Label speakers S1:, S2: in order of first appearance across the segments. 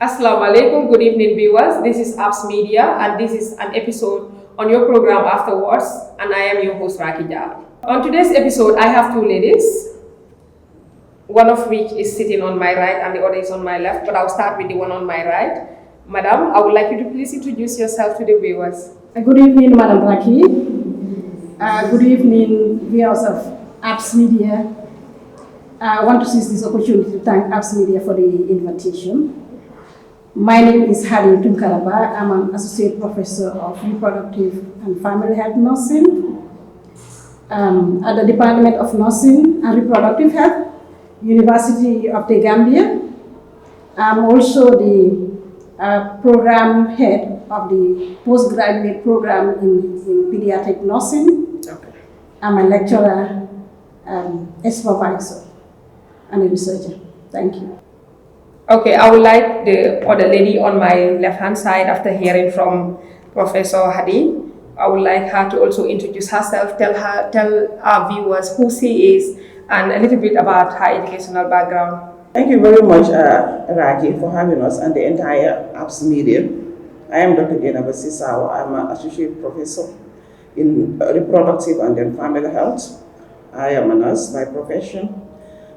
S1: Assalamu alaikum, good evening viewers. This is Apps Media and this is an episode on your program Afterwords, and I am your host Raki. On today's episode, I have two ladies, one of which is sitting on my right and the other is on my left, but I'll start with the one on my right. Madam, I would like you to please introduce yourself to the viewers.
S2: Good evening, Madam Raki. Good evening, viewers of Apps Media. I want to seize this opportunity to thank Apps Media for the invitation. My name is Haddy Tunkara. I'm an associate professor of reproductive and family health nursing at the Department of Nursing and Reproductive Health, University of the Gambia. I'm also the program head of the postgraduate program in pediatric nursing.
S1: Okay.
S2: I'm a lecturer, a supervisor, and a researcher. Thank you.
S1: Okay, I would like the other lady on my left-hand side, after hearing from Professor Haddy, I would like her to also introduce herself, tell our viewers who she is, and a little bit about her educational background.
S3: Thank you very much, Raki, for having us and the entire Apps Media. I am Dr. Jainaba Sawo. I'm an associate professor in reproductive and then family health. I am a nurse by profession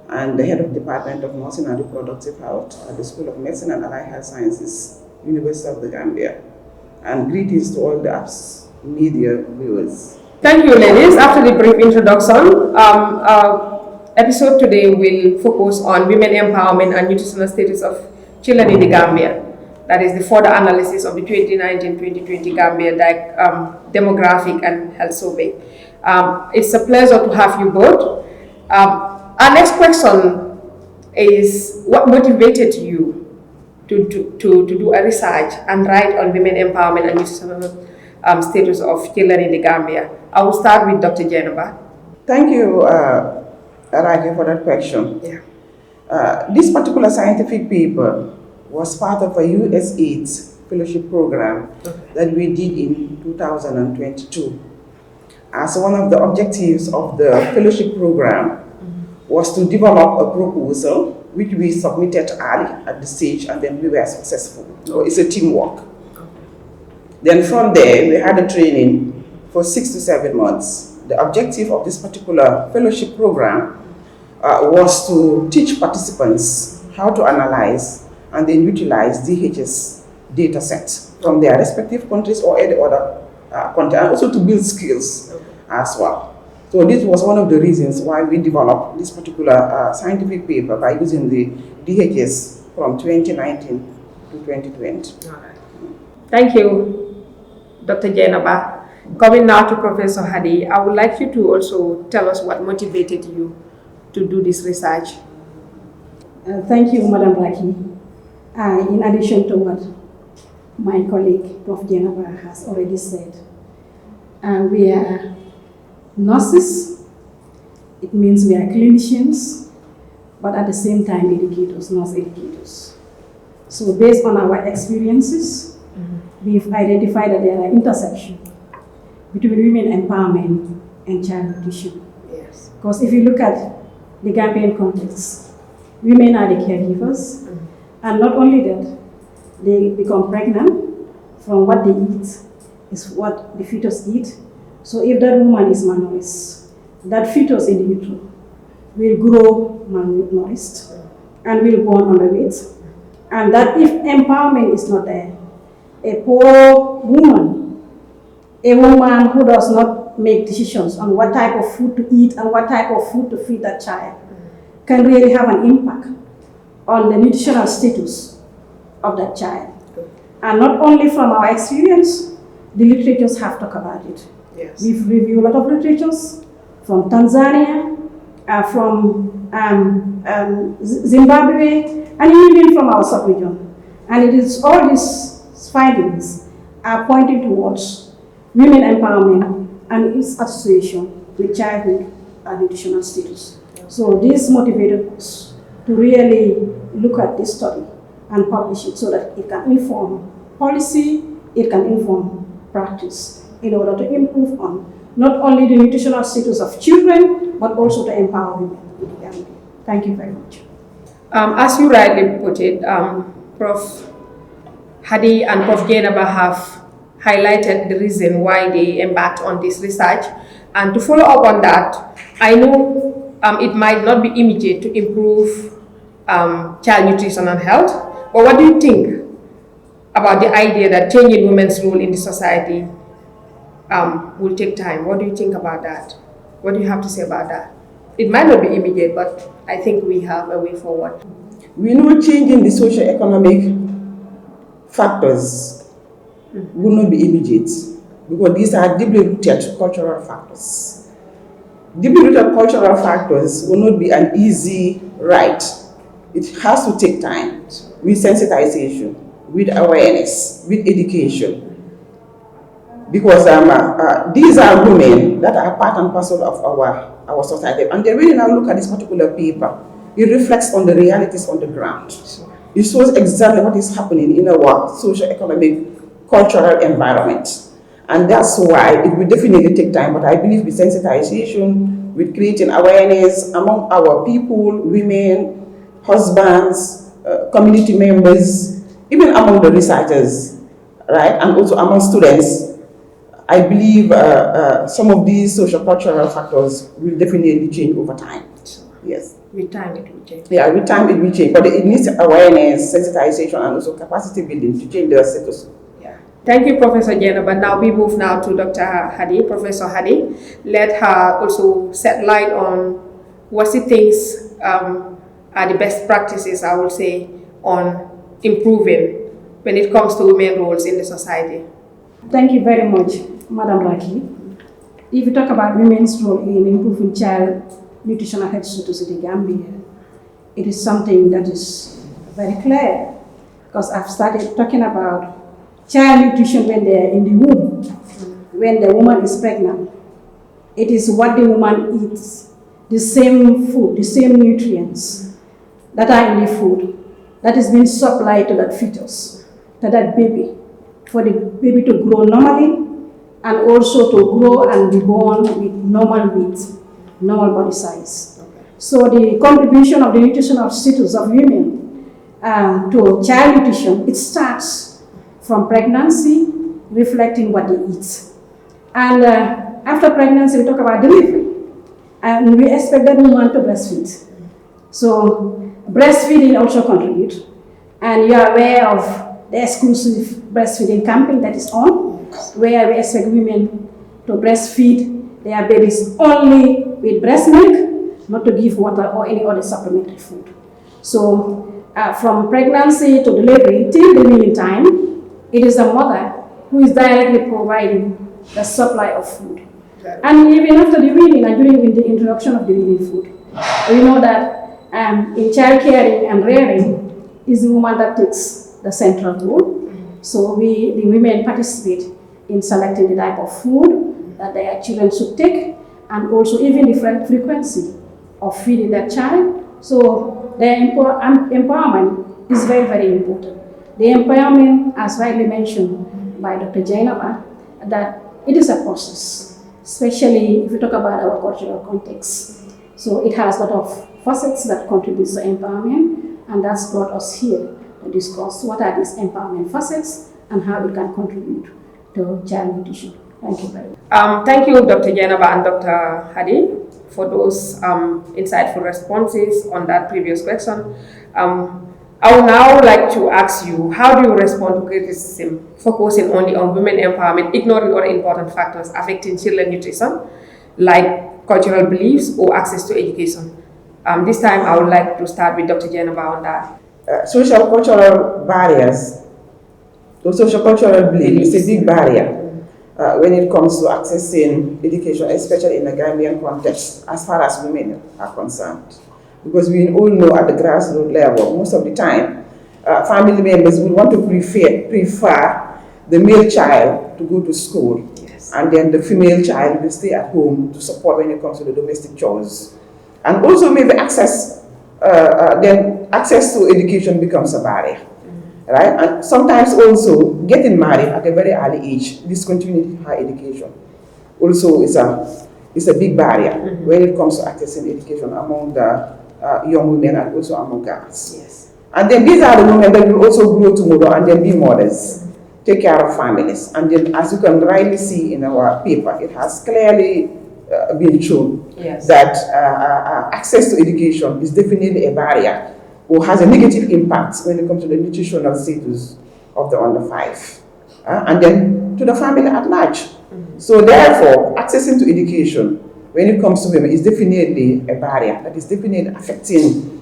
S3: and the head of Department of Nursing and Reproductive Health at the School of Medicine and Allied Health Sciences, University of the Gambia. And greetings to all the Apps Media viewers.
S1: Thank you, ladies. After the brief introduction, our episode today will focus on women empowerment and nutritional status of children in the Gambia. That is the further analysis of the 2019-2020 Gambia demographic and health survey. It's a pleasure to have you both. Our next question is, what motivated you to do a research and write on women empowerment and nutritional status of children in the Gambia? I will start with Dr. Jainaba.
S3: Thank you, Raki, for that question.
S1: Yeah.
S3: This particular scientific paper was part of a USAID fellowship program that we did in 2022. As one of the objectives of the fellowship program was to develop a proposal which we submitted early at the stage, and then we were successful. So it's a teamwork. Then from there, we had a training for 6 to 7 months. The objective of this particular fellowship program was to teach participants how to analyze and then utilize DHS data sets from their respective countries or any other country, and also to build skills as well. So this was one of the reasons why we developed this particular scientific paper by using the DHS from 2019 to 2020.
S1: All right. Thank you, Dr. Jainaba. Coming now to Professor Haddy, I would like you to also tell us what motivated you to do this research.
S2: Thank you, Madam Raki. In addition to what my colleague, Prof. Jainaba, has already said, we are nurses. It means we are clinicians, but at the same time educators, nurse educators. So based on our experiences, we've identified that there are intersections between women empowerment and child nutrition.
S1: Yes.
S2: Because if you look at the Gambian context, women are the caregivers, and not only that, they become pregnant from what they eat, is what the fetus eat. So if that woman is malnourished, that fetus in the utero will grow malnourished and will born underweight. And that if empowerment is not there, a poor woman, a woman who does not make decisions on what type of food to eat and what type of food to feed that child, can really have an impact on the nutritional status of that child. And not only from our experience, the literatures have talked about it.
S1: Yes.
S2: We've reviewed a lot of literatures from Tanzania, from Zimbabwe, and even from our sub-region. And it is all these findings are pointing towards women empowerment and its association with childhood and nutritional status. So this motivated us to really look at this study and publish it so that it can inform policy, it can inform practice in order to improve on not only the nutritional status of children, but also to empower women in the Gambia. Thank you very much.
S1: As you rightly put it, Prof, Haddy and Prof. Jainaba have highlighted the reason why they embarked on this research. And to follow up on that, I know it might not be immediate to improve child nutrition and health, but what do you think about the idea that changing women's role in the society will take time? What do you think about that? What do you have to say about that? It might not be immediate, but I think we have a way forward.
S3: We know changing the socio-economic factors will not be immediate because these are deeply rooted cultural factors. Deeply rooted cultural factors will not be an easy ride. It has to take time with sensitization, with awareness, with education. Because these are women that are part and parcel of our society. And they really now look at this particular paper. It reflects on the realities on the ground. It shows exactly what is happening in our socio-economic, cultural environment. And that's why it will definitely take time. But I believe with sensitization, with creating awareness among our people, women, husbands, community members, even among the researchers, right, and also among students, I believe some of these social cultural factors will definitely change over time. Yes.
S1: With time it will change.
S3: Yeah, with time it will change. But it needs awareness, sensitization, and also capacity building to change the status.
S1: Yeah. Thank you, Professor Jainaba. Now we move now to Dr. Haddy, Professor Haddy. Let her also set light on what she thinks are the best practices, I would say, on improving when it comes to women roles in the society.
S2: Thank you very much, Madam Raki. If you talk about women's role in improving child nutritional health status in the Gambia, it is something that is very clear because I've started talking about child nutrition when they are in the womb, when the woman is pregnant. It is what the woman eats, the same food, the same nutrients that are in the food that is being supplied to that fetus, to that baby, for the baby to grow normally and also to grow and be born with normal weight, normal body size. So the contribution of the nutritional status of women to child nutrition, it starts from pregnancy, reflecting what they eat. And after pregnancy, we talk about delivery. And we expect that woman to breastfeed. So breastfeeding also contributes. And you are aware of the exclusive breastfeeding campaign that is on, where we expect women to breastfeed their babies only with breast milk, not to give water or any other supplementary food. So from pregnancy to delivery till the weaning time, it is the mother who is directly providing the supply of food. And even after the weaning and during the introduction of the weaning food, we know that in child caring and rearing is the woman that takes the central role. So the women participate in selecting the type of food that their children should take, and also even the frequency of feeding their child. So their empowerment is very, very important. The empowerment, as rightly mentioned by Dr. Jainaba, that it is a process, especially if you talk about our cultural context. So it has a lot of facets that contribute to empowerment, and that's brought us here to discuss what are these empowerment facets and how it can contribute to child nutrition. Thank you very much.
S1: Thank you, Dr. Jainaba and Dr. Haddy, for those insightful responses on that previous question. I would now like to ask you, how do you respond to criticism focusing only on women empowerment, ignoring other important factors affecting children nutrition, like cultural beliefs or access to education? This time, I would like to start with Dr. Jainaba on that.
S3: Social cultural barriers, the social cultural belief is a big barrier when it comes to accessing education, especially in the Gambian context, as far as women are concerned. Because we all know at the grassroots level, most of the time, family members will want to prefer the male child to go to school, yes, and then the female child will stay at home to support when it comes to the domestic chores. And also maybe access to education becomes a barrier, right? And sometimes also getting married at a very early age, discontinuing higher education, also is a big barrier when it comes to accessing education among the young women and also among girls.
S1: Yes.
S3: And then these are the women that will also grow tomorrow and then be mothers, take care of families. And then, as you can rightly see in our paper, it has clearly been shown that access to education is definitely a barrier or has a negative impact when it comes to the nutritional status of the under 5, and then to the family at large. So therefore, accessing to education when it comes to women is definitely a barrier that is definitely affecting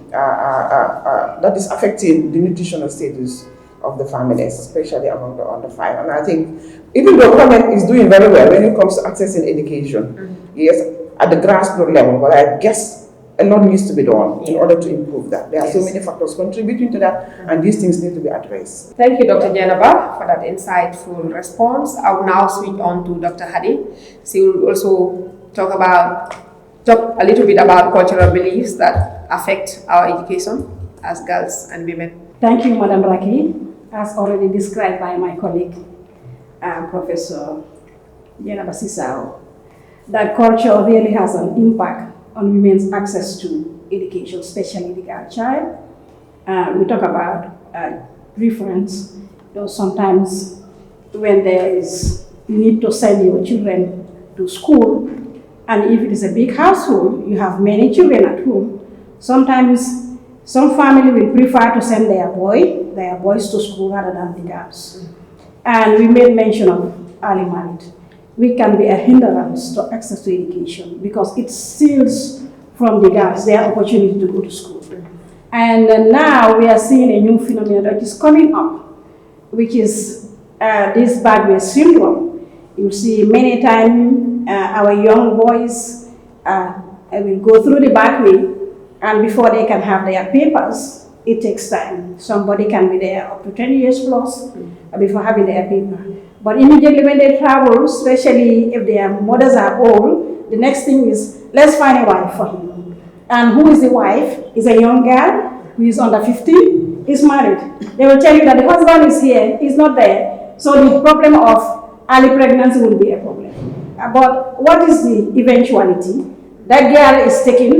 S3: the nutritional status of the families, especially among the under 5. And I think even the government is doing very well when it comes to accessing education, yes, at the grassroots level, but I guess a lot needs to be done in order to improve that. There are so many factors contributing to that, and these things need to be addressed.
S1: Thank you, Dr. Jainaba, for that insightful response. I will now switch on to Dr. Haddy. She will also talk a little bit about cultural beliefs that affect our education as girls and women.
S2: Thank you, Madam Raki. As already described by my colleague, Professor Jainaba Sawo, that culture really has an impact on women's access to education, especially the girl child. We talk about preference. Sometimes when you need to send your children to school, and if it is a big household, you have many children at home, sometimes some family will prefer to send their boys to school rather than the girls. And we made mention of early marriage. We can be a hindrance to access to education because it steals from the girls their opportunity to go to school. And now we are seeing a new phenomenon that is coming up, which is this bad way syndrome. You see many times our young boys will go through the back way, and before they can have their papers, it takes time. Somebody can be there up to 10 years plus before having their paper. But immediately when they travel, especially if their mothers are old, the next thing is, let's find a wife for him. And who is the wife? Is a young girl who is under 15, is married. They will tell you that the husband is here, he's not there. So the problem of early pregnancy will be a problem. But what is the eventuality? That girl is taken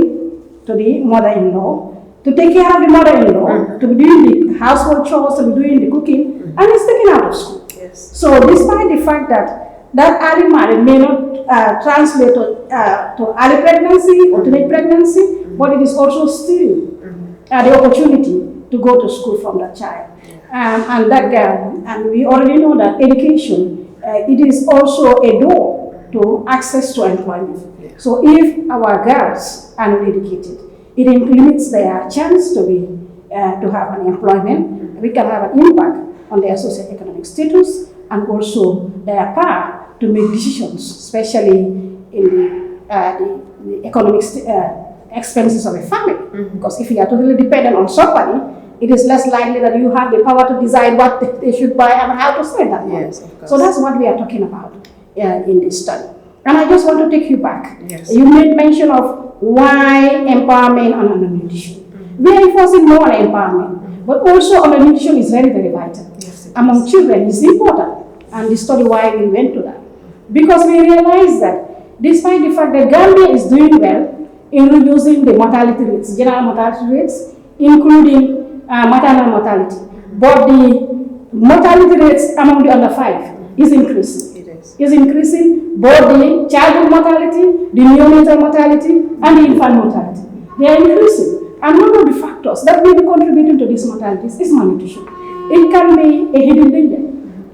S2: to the mother-in-law to take care of the mother-in-law, to be doing the household chores, to be doing the cooking, and is taken out of school. So despite the fact that early marriage may not translate to early pregnancy or teenage pregnancy, but it is also still the opportunity to go to school from that child. And that girl, and we already know that education, it is also a door to access to employment. So if our girls are not educated, it limits their chance to have an employment. We can have an impact on their socio-economic status and also their power to make decisions, especially in the economic expenses of a family. Because if you are totally dependent on somebody, it is less likely that you have the power to decide what they should buy and how to spend that money. So that's what we are talking about in this study. And I just want to take you back. You made mention of why empowerment on nutrition. We are enforcing more on empowerment, but also on nutrition is very, very vital. Among children is important, and the study why we went to that. Because we realized that despite the fact that Gambia is doing well in reducing the mortality rates, general mortality rates, including maternal mortality, but the mortality rates among the under 5 is increasing. Is increasing both the childhood mortality, the neonatal mortality, and the infant mortality. They are increasing. And one of the factors that may be contributing to these mortalities is malnutrition. It can be a hidden danger.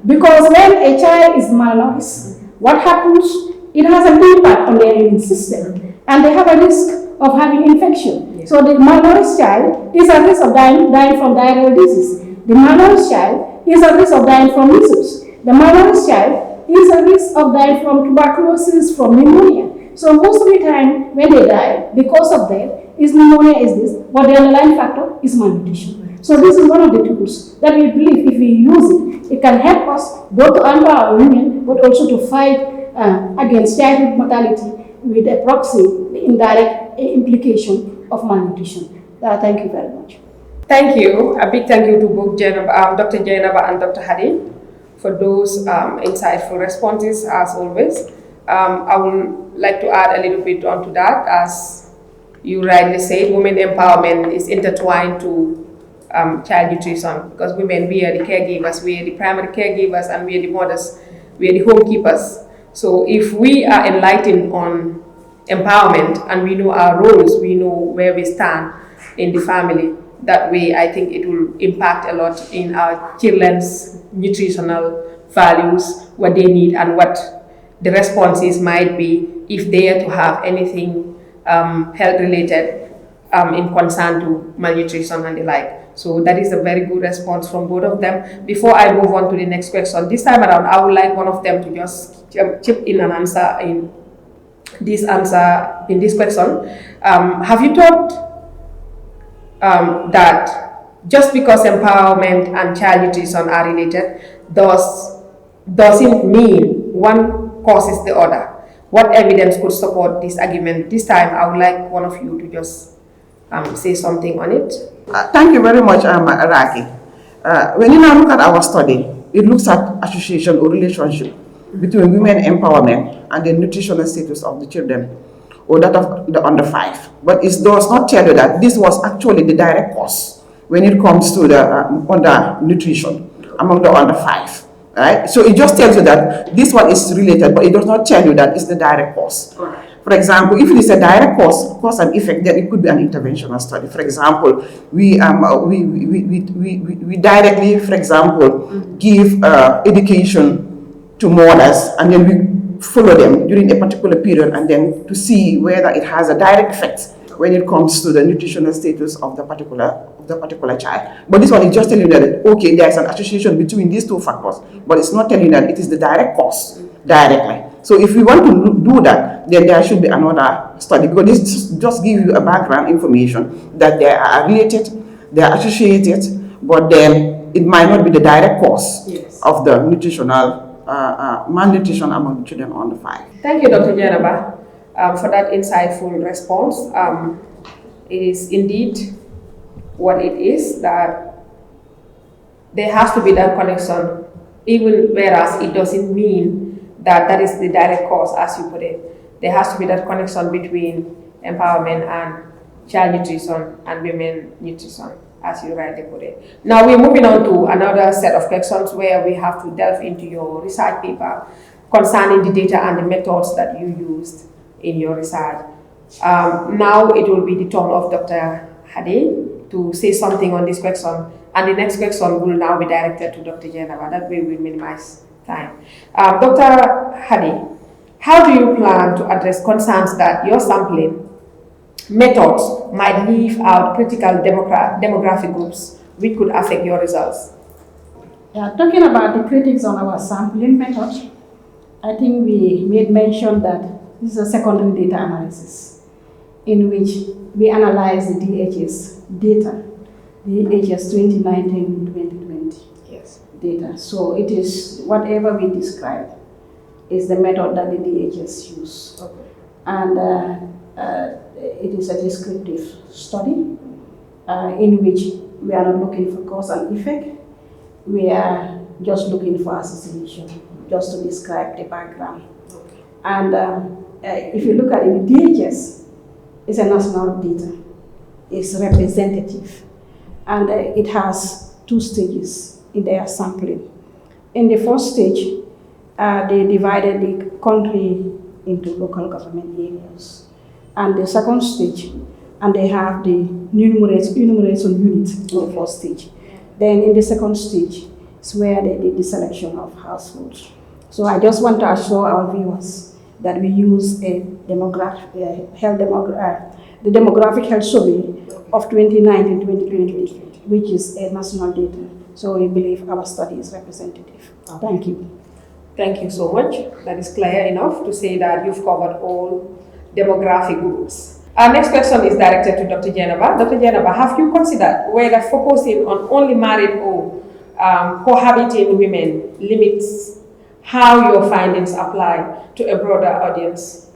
S2: Because when a child is malnourished, what happens? It has an impact on their immune system. And they have a risk of having infection. So the malnourished child is at risk of dying from diarrheal disease. The malnourished child is at risk of dying from measles. The malnourished child is at risk of dying from tuberculosis, from pneumonia. So most of the time when they die, the cause of death is pneumonia is this, but the underlying factor is malnutrition. So this is one of the tools that we believe if we use it, it can help us both to empower women, but also to fight against childhood mortality with a proxy, the indirect implication of malnutrition. Thank you very much.
S1: Thank you. A big thank you to both Dr. Jainaba and Dr. Haddy for those insightful responses, as always. I would like to add a little bit onto that. As you rightly said, women empowerment is intertwined to child nutrition, because women, we are the caregivers, we are the primary caregivers, and we are the mothers, we are the homekeepers. So if we are enlightened on empowerment and we know our roles, we know where we stand in the family, that way I think it will impact a lot in our children's nutritional values, what they need and what the responses might be if they are to have anything health related in concern to malnutrition and the like. So that is a very good response from both of them. Before I move on to the next question, this time around I would like one of them to just chip in an answer in this question. Have you thought that just because empowerment and child nutrition are related doesn't mean one causes the other? What evidence could support this argument? This time I would like one of you to just say something on it.
S3: Thank you very much, Raki. When you now look at our study, it looks at association or relationship between women empowerment and the nutritional status of the children, or that of the under 5. But it does not tell you that this was actually the direct cause when it comes to the undernutrition among the under 5. Right? So it just tells you that this one is related, but it does not tell you that it's the direct cause. For example, if it is a direct cause and effect, then it could be an interventional study. For example, we directly, for example, give education to mothers, and then we follow them during a particular period, and then to see whether it has a direct effect when it comes to the nutritional status of the particular child. But this one is just telling you that, okay, there is an association between these two factors, but it's not telling you that it is the direct cause directly. So if we want to do that, then there should be another study, because this just gives you a background information that they are related, they are associated, but then it might not be the direct cause of the nutritional malnutrition among children under 5.
S1: Thank you, Dr. Jainaba, for that insightful response. It is indeed what it is, that there has to be that connection, even whereas it doesn't mean that is the direct cause, as you put it. There has to be that connection between empowerment and child nutrition and women nutrition, as you rightly put it. Now we're moving on to another set of questions where we have to delve into your research paper concerning the data and the methods that you used in your research. Now it will be the turn of Dr. Haddy to say something on this question, and the next question will now be directed to Dr. Jainaba. That way we minimize time. Dr. Haddy, how do you plan to address concerns that your sampling methods might leave out critical demographic groups which could affect your results?
S2: Yeah, talking about the critics on our sampling method, I think we made mention that this is a secondary data analysis in which we analyze the DHS data, the DHS 2019-2020 data. So it is whatever we describe is the method that the DHS use. Okay. And it is a descriptive study in which we are not looking for cause and effect. We are just looking for association, just to describe the background. Okay. And if you look at it, the DHS is a national data. It's representative. And it has 2 stages in their sampling. In the first stage, they divided the country into local government areas. And the second stage, and they have the enumeration unit in the first stage. Then in the second stage is where they did the selection of households. So I just want to assure our viewers that we use a the demographic health survey of 2019-2020, which is a national data. So we believe our study is representative. Thank you.
S1: Thank you so much. That is clear enough to say that you've covered all demographic groups. Our next question is directed to Dr. Jainaba. Dr. Jainaba, have you considered whether focusing on only married or cohabiting women limits how your findings apply to a broader audience?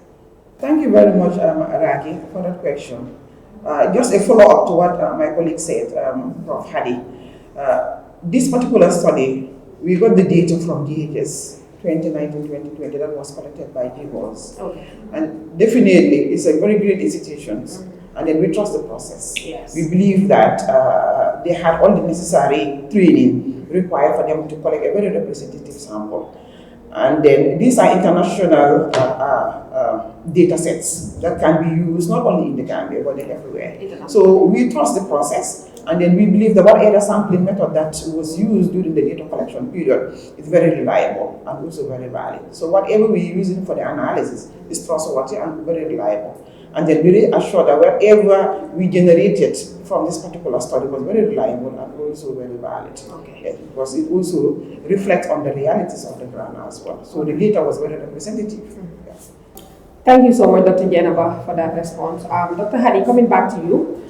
S3: Thank you very much, Raki, for that question. Just a follow-up to what my colleague said, Prof. Haddy. This particular study, we got the data from DHS 2019-2020 that was collected by GBOS. Okay. And definitely, it's a very great institution. and then we trust the process.
S1: Yes.
S3: We believe that they had all the necessary training required for them to collect a very representative sample. And then these are international data sets that can be used not only in the Gambia but everywhere. So we trust the process, and then we believe that whatever sampling method that was used during the data collection period is very reliable and also very valid. So whatever we're using for the analysis is trustworthy and very reliable. And then we assure that whatever we generated from this particular study was very reliable and also very valid.
S1: Okay.
S3: Because it also reflects on the realities of the ground as well. So the data was very representative. Yes.
S1: Thank you so much, Dr. Jainaba, for that response. Dr. Haddy, coming back to you,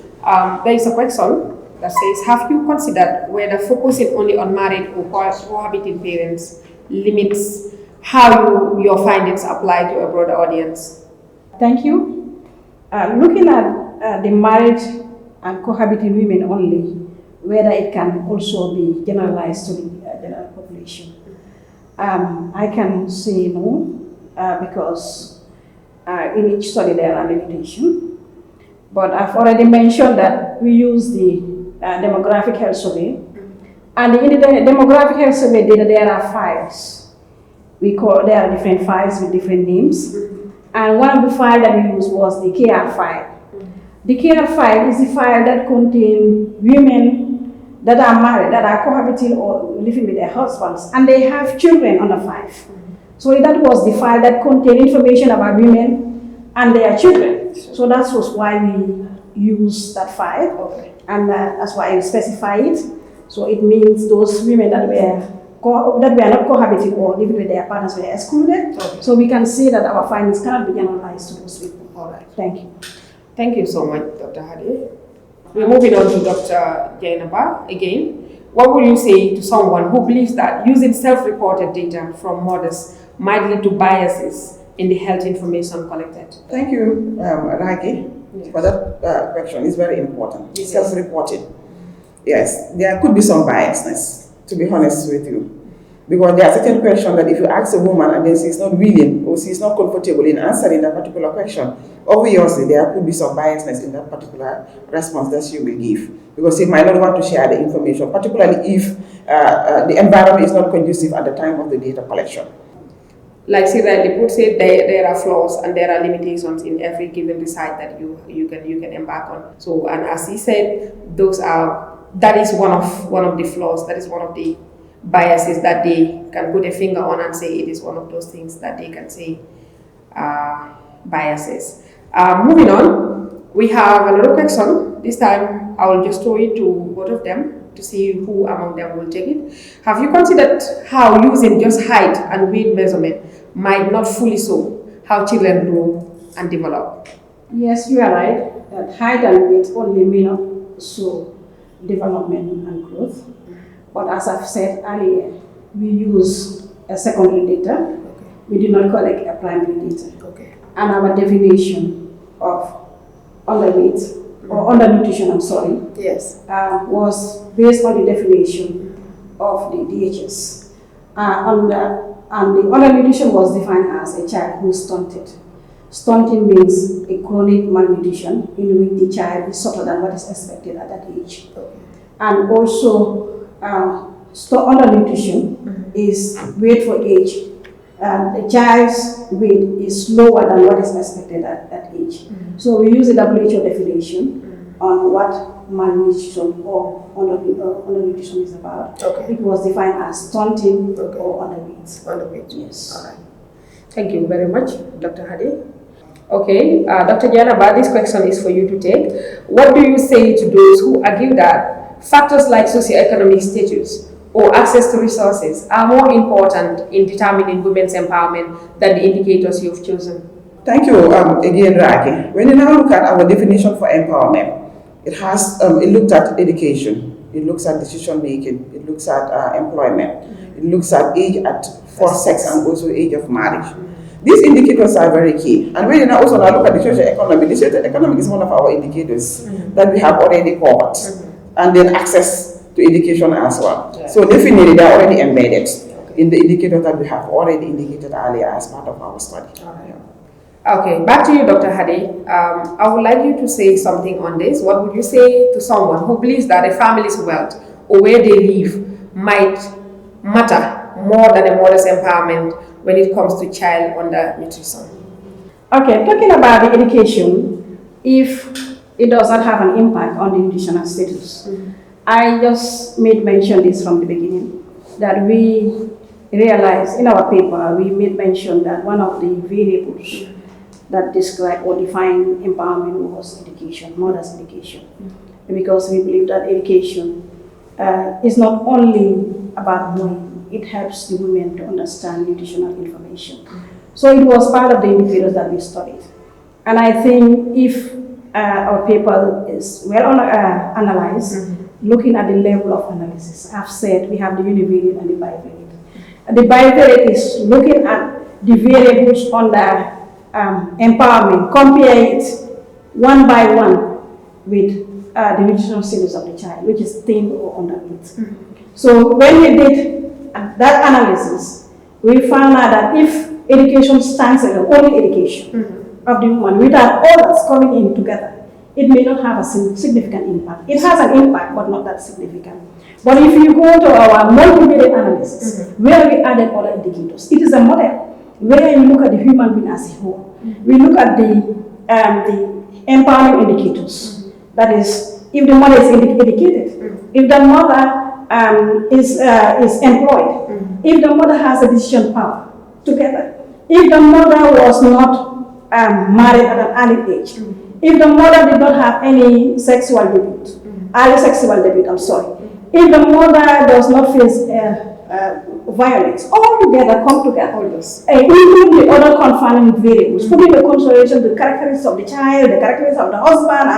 S1: there is a question that says, have you considered whether focusing only on married or cohabiting parents limits how your findings apply to a broader audience?
S2: Thank you. Looking at the married and cohabiting women only, whether it can also be generalized to the general population, I can say no, because in each study there are limitations. But I've already mentioned that we use the demographic health survey, and in the demographic health survey data there are files. There are different files with different names. And one of the files that we used was the KR file. The KR file is the file that contains women that are married, that are cohabiting or living with their husbands, and they have children under 5. So that was the file that contained information about women and their children. So that was why we used that file, and that's why we specify it. So it means those women that were not cohabiting or living with their partners were excluded. So we can see that our findings cannot be generalized to those people.
S1: All right.
S2: Thank you.
S1: Thank you so much, Dr. Haddy. We're moving on to Dr. Jainaba again. What would you say to someone who believes that using self-reported data from mothers might lead to biases in the health information collected?
S3: Thank you, Raki, for that question. It's very important.
S1: Yes.
S3: Self-reported. Yes, there could be some biasness, to be honest with you. Because there are certain questions that if you ask a woman and then she's not willing or she's not comfortable in answering that particular question, obviously there could be some biasness in that particular response that she will give. Because she might not want to share the information, particularly if the environment is not conducive at the time of the data collection.
S1: Like she rightly put, say there are flaws and there are limitations in every given research that you can embark on. So, and as he said, that is one of the flaws. That is one of the biases that they can put a finger on and say it is one of those things that they can say biases. Moving on, we have another question. This time I will just throw it to both of them to see who among them will take it. Have you considered how using just height and weight measurement might not fully show how children grow and develop?
S2: Yes, you are right. That height and weight only may not show development and growth. But as I've said earlier, we use a secondary data. We do not collect a primary data. And our definition of underweight or undernutrition,
S1: yes,
S2: was based on the definition of the DHS. And the undernutrition was defined as a child who is stunted. Stunting means a chronic malnutrition in which the child is shorter than what is expected at that age. And also, undernutrition is weight for age. The child's weight is lower than what is expected at that age. So we use the WHO definition on what malnutrition or undernutrition is about. It was defined as stunting or underweight.
S1: Underweight.
S2: Yes.
S1: All right. Thank you very much, Dr. Haddy. Okay, Dr. Jainaba, this question is for you to take. What do you say to those who argue that factors like socioeconomic status or access to resources are more important in determining women's empowerment than the indicators you've chosen?
S3: Thank you again, Raki. When you now look at our definition for empowerment, it looked at education, it looks at decision making, it looks at employment, it looks at age for sex and also age of marriage. These indicators are very key. And when you now also now look at the social economy is one of our indicators that we have already covered. And then access to education as well. So definitely they are already embedded in the indicator that we have already indicated earlier as part of our study.
S1: Okay, back to you, Dr. Haddy. I would like you to say something on this. What would you say to someone who believes that a family's wealth or where they live might matter more than a mother's empowerment when it comes to child undernutrition?
S2: Okay, talking about the education, if it does not have an impact on the nutritional status, I just made mention this from the beginning, that we realized in our paper, we made mention that one of the variables that describe or define empowerment was education, mother's education. Because we believe that education is not only about knowing, it helps the women to understand nutritional information. So it was part of the indicators that we studied. And I think if our paper is well analyzed, looking at the level of analysis, I've said we have the univariate and the bivariate. And the bivariate is looking at the variables under empowerment, compare it one by one with the nutritional status of the child, which is thin or underweight. So when we did that analysis, we found out that if education stands alone, only education of the woman, without others coming in together, it may not have a significant impact. It has an impact, but not that significant. But if you go to our multivariate analysis, where we added other indicators, it is a model where you look at the human being as a whole. We look at the empowerment indicators. That is, if the mother is educated, if the mother is employed, if the mother has a decision power together, if the mother was not married at an early age, if the mother did not have any sexual debut, early sexual debut, I'm sorry, if the mother does not face violence, all together come together, including the other confounding variables, putting into consideration the characteristics of the child, the characteristics of the husband,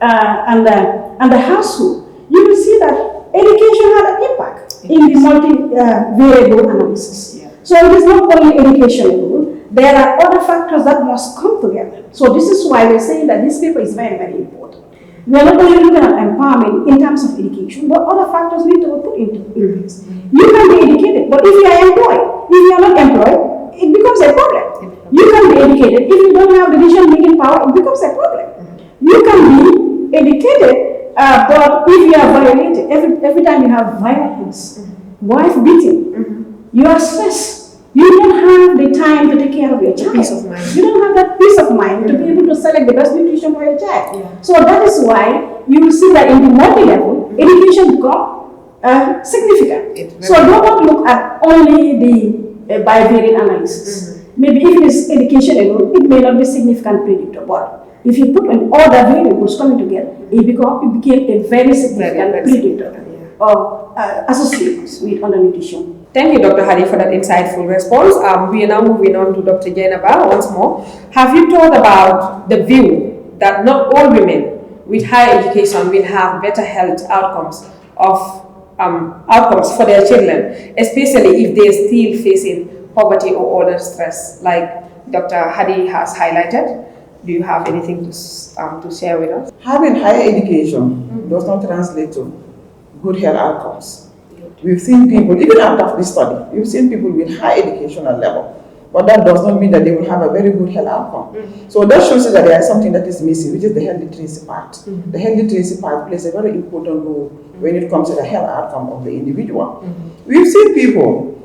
S2: and the household, you will see that education had an impact in the multi-variable analysis. So it is not only education alone, there are other factors that must come together. So this is why we're saying that this paper is very, very important. We are not only looking at empowerment in terms of education, but other factors need to be put into place. You can be educated, but if you are employed, if you are not employed, it becomes a problem. You can be educated, if you don't have decision-making power, it becomes a problem. You can be educated, but if you are violated, every time you have violence, wife beating, you are stressed. You don't have the time to take care of your child.
S1: Peace of mind.
S2: You don't have that peace of mind to be able to select the best nutrition for your child. So that is why you will see that in the multi-level, education becomes significant. So do not look at only the bivariate analysis. Maybe if it is education alone, it may not be significant predictor, but if you put on all the variables coming together, it became a very significant predictor of associations with undernutrition.
S1: Thank you, Dr. Haddy, for that insightful response. We are now moving on to Dr. Jainaba once more. Have you thought about the view that not all women with higher education will have better health outcomes for their children, especially if they are still facing poverty or other stress, like Dr. Haddy has highlighted? Do you have anything to share with us?
S3: Having higher education does not translate to good health outcomes. We've seen people, even after this study, we've seen people with high educational level, but that does not mean that they will have a very good health outcome. So that shows you that there is something that is missing, which is the health literacy part. The health literacy part plays a very important role when it comes to the health outcome of the individual. We've seen people,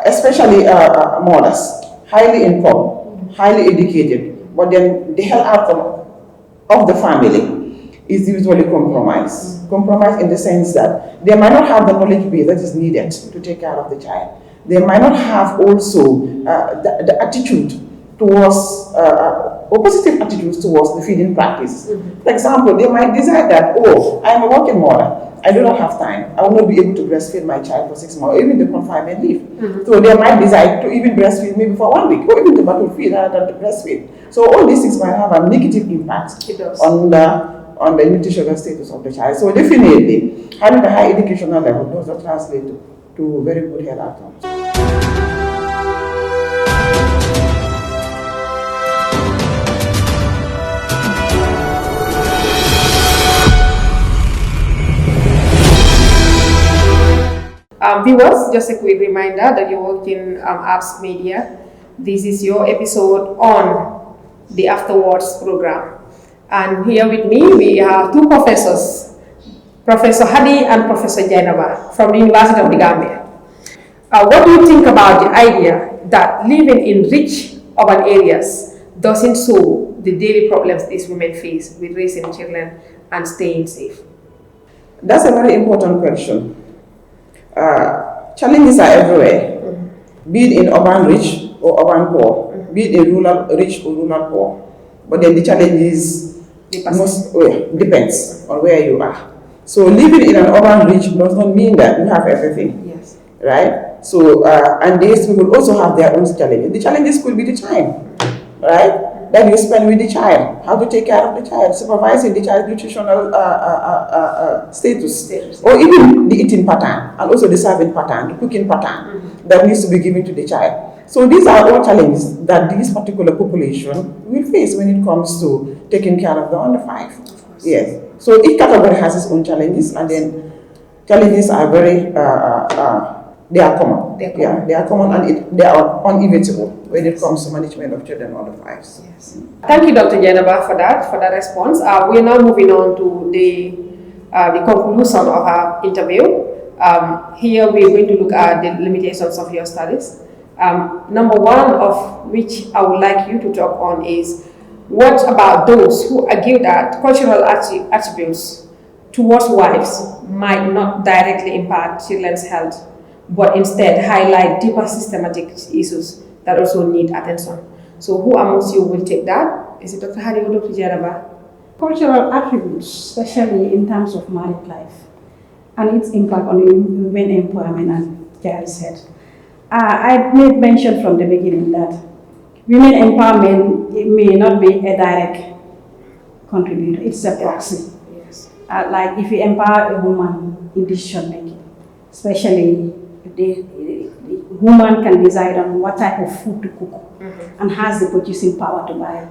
S3: especially mothers, highly income, highly educated, but then the health outcome of the family is usually compromised. Compromised in the sense that they might not have the knowledge base that is needed to take care of the child. They might not have also the attitude towards, or positive attitudes towards the feeding practice. For example, they might decide that, oh, I'm a working mother, I do not have time, I will not be able to breastfeed my child for 6 months, or even the confinement leave. So they might decide to even breastfeed maybe for 1 week, or even to bottle feed rather than to breastfeed. So all these things might have a negative impact on the nutritional status of the child. So definitely, having a high educational level does not translate to very good health outcomes.
S1: Viewers, just a quick reminder that you're watching Apps Media. This is your episode on the Afterwords program. And here with me, we have two professors, Professor Haddy and Professor Jainaba from the University of the Gambia. What do you think about the idea that living in rich urban areas doesn't solve the daily problems these women face with raising children and staying safe?
S3: That's a very important question. Challenges are everywhere, be it in urban rich or urban poor, be it in rural rich or rural poor. But then the challenge is depends on where you are. So living in an urban rich does not mean that you have everything.
S1: Yes.
S3: Right? So and these people also have their own challenges. The challenges could be the time, right? That you spend with the child, how to take care of the child, supervising the child's nutritional status, or even the eating pattern, and also the serving pattern, the cooking pattern that needs to be given to the child. So these are all challenges that this particular population will face when it comes to taking care of the under 5. Yes. So each category has its own challenges, and then challenges are very they are common. Yeah, they are common, and they are unevitable when it comes to management of children under 5s.
S1: Yes. Thank you, Dr. Jainaba, for that response. We are now moving on to the conclusion of our interview. Here we are going to look at the limitations of your studies. Number one of which I would like you to talk on is, what about those who argue that cultural attributes towards wives might not directly impact children's health, but instead highlight deeper systematic issues that also need attention? So who amongst you will take that? Is it Dr. Haddy or Dr. Jainaba?
S2: Cultural attributes, especially in terms of married life and its impact on women empowerment and child's health. I made mention from the beginning that women empowerment, it may not be a direct contributor, it's a proxy.
S1: Yes.
S2: Like if you empower a woman in decision making, especially if the woman can decide on what type of food to cook and has the purchasing power to buy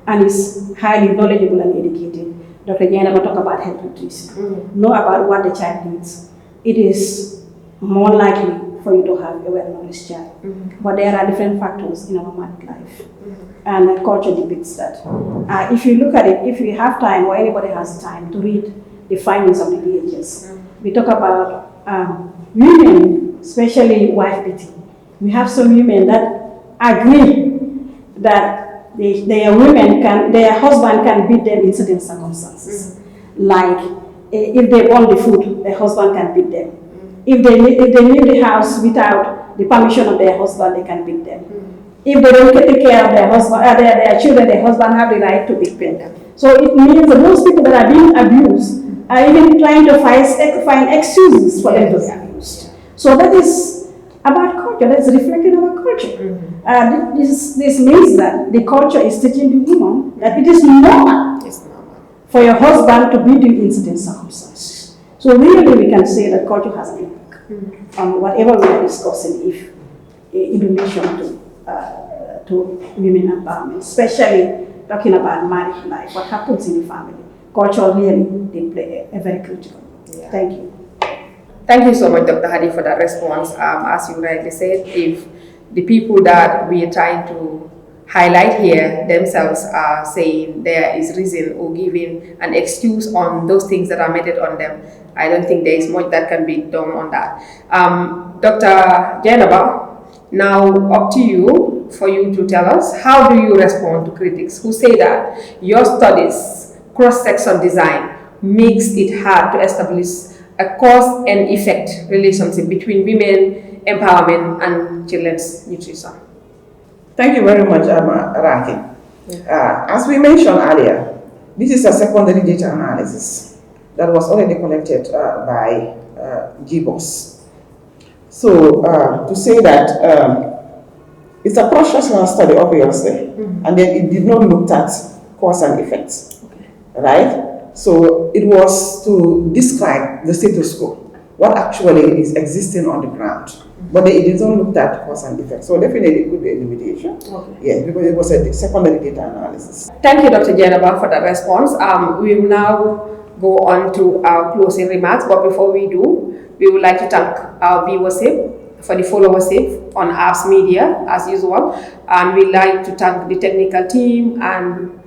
S2: and is highly knowledgeable and educated. Dr. Jainaba talk about health nutrition, know about what the child needs. It is more likely for you to have a well-nourished child. But there are different factors in our married life. And culture depicts that. If you look at it, if you have time or anybody has time to read the findings of the DHS, we talk about women, especially wife beating. We have some women that agree that their husband can beat them in certain circumstances. Like if they want the food, their husband can beat them. If they leave the house without the permission of their husband, they can beat them. If they don't take care of their husband, their children, their husband have the right to beat them. So it means that those people that are being abused are even trying to find excuses for them to be abused. So that is about culture. That's reflecting our culture. This means that the culture is teaching the woman that it is normal for your husband to beat you in certain circumstances. So really we can say that culture has an impact on whatever we are discussing if in relation to women empowerment, especially talking about marriage life, what happens in the family. Culture really they play a very critical role. Yeah. Thank you.
S1: Thank you so much, Dr. Haddy, for that response. As you rightly said, if the people that we are trying to highlight here themselves are saying there is reason or giving an excuse on those things that are meted on them, I don't think there is much that can be done on that. Dr. Jainaba, now up to you for you to tell us, how do you respond to critics who say that your studies, cross-section design, makes it hard to establish a cause and effect relationship between women empowerment and children's nutrition?
S3: Thank you very much, Raki. As we mentioned earlier, this is a secondary data analysis that was already collected by GBOS. So to say that it's a cross-sectional study, obviously, and then it did not look at cause and effects, right? So it was to describe the status quo, what actually is existing on the ground. But it did not look at cause and effect. So definitely it could be a limitation. Yes, because it was a secondary data analysis.
S1: Thank you, Dr. Jainaba, for that response. We will now go on to our closing remarks. But before we do, we would like to thank our viewership for the followership on Apps Media as usual. And we like to thank the technical team and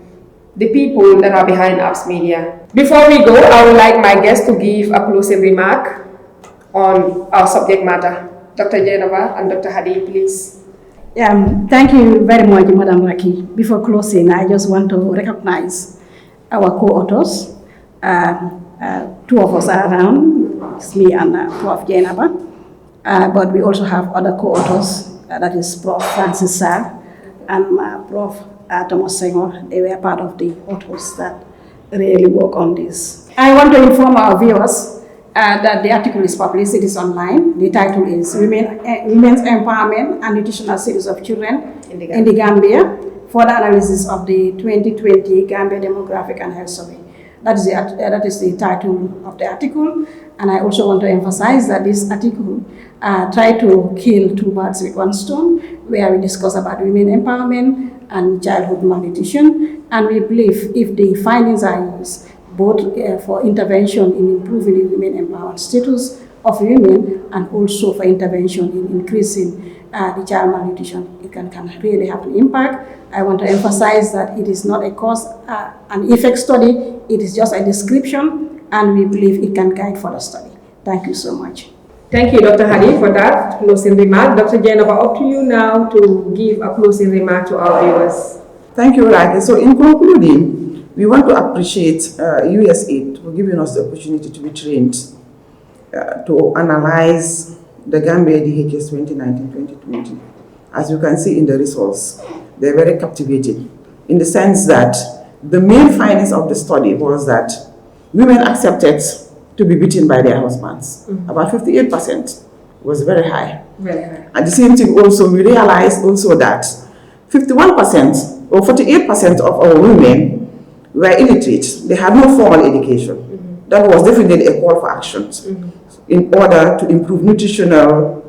S1: the people that are behind Apps Media. Before we go, I would like my guests to give a closing remark on our subject matter. Dr. Jainaba and Dr. Haddy, please.
S2: Thank you very much, Madam Raki. Before closing, I just want to recognize our co-authors. Two of us are around, it's me and Prof. Jainaba. But we also have other co-authors, that is Prof. Francis Sarr and Prof. Thomas Senghor. They were part of the authors that really work on this. I want to inform our viewers that the article is published, it is online. The title is Women's Empowerment and Nutritional Status of Children in the Gambia for the analysis of the 2020 Gambia Demographic and Health Survey. That is the title of the article. And I also want to emphasize that this article try to kill two birds with one stone, where we discuss about women empowerment and childhood malnutrition. And we believe if the findings are used both for intervention in improving the women empowered status of women and also for intervention in increasing the child malnutrition, it can really have an impact. I want to emphasize that it is not a cause and effect study, it is just a description, and we believe it can guide for the study. Thank you so much.
S1: Thank you, Dr. Haddy, for that closing remark. Dr. Jainaba, up to you now to give a closing remark to our viewers.
S3: Thank you, Raki. So in concluding, we want to appreciate USAID for giving us the opportunity to be trained to analyze the Gambia DHS 2019-2020. As you can see in the results, they're very captivating in the sense that the main findings of the study was that women accepted to be beaten by their husbands. About 58% was very high.
S1: Very high.
S3: At the same time also, we realized also that 51% or 48% of our women were illiterate. They had no formal education. That was definitely a call for action in order to improve nutritional,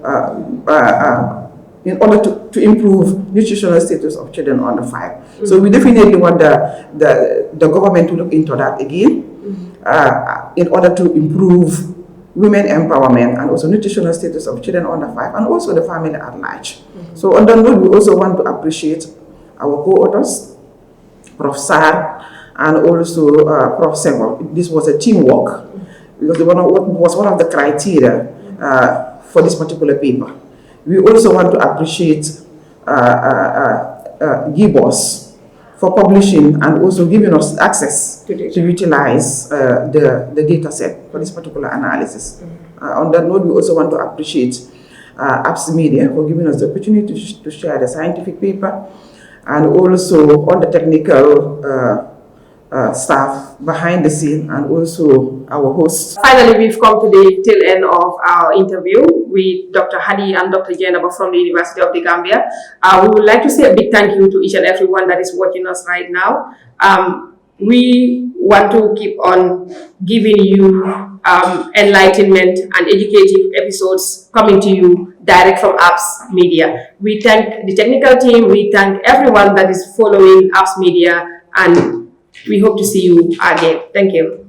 S3: to improve nutritional status of children under 5. So we definitely want the government to look into that again in order to improve women empowerment and also nutritional status of children under 5 and also the family at large. So on that note, we also want to appreciate our co-authors, Prof. Sarr, and also Prof. Senghor. This was a teamwork because what was one of the criteria for this particular paper. We also want to appreciate GIBOS for publishing and also giving us access to utilize the data set for this particular analysis. On that note, we also want to appreciate Apps Media for giving us the opportunity to share the scientific paper, and also all the technical staff behind the scene, and also our hosts.
S1: Finally, we've come to the tail end of our interview with Dr. Haddy and Dr. Jainaba from the University of the Gambia. We would like to say a big thank you to each and everyone that is watching us right now. We want to keep on giving you enlightenment and educative episodes coming to you direct from Apps Media. We thank the technical team, we thank everyone that is following Apps Media, and we hope to see you again. Thank you.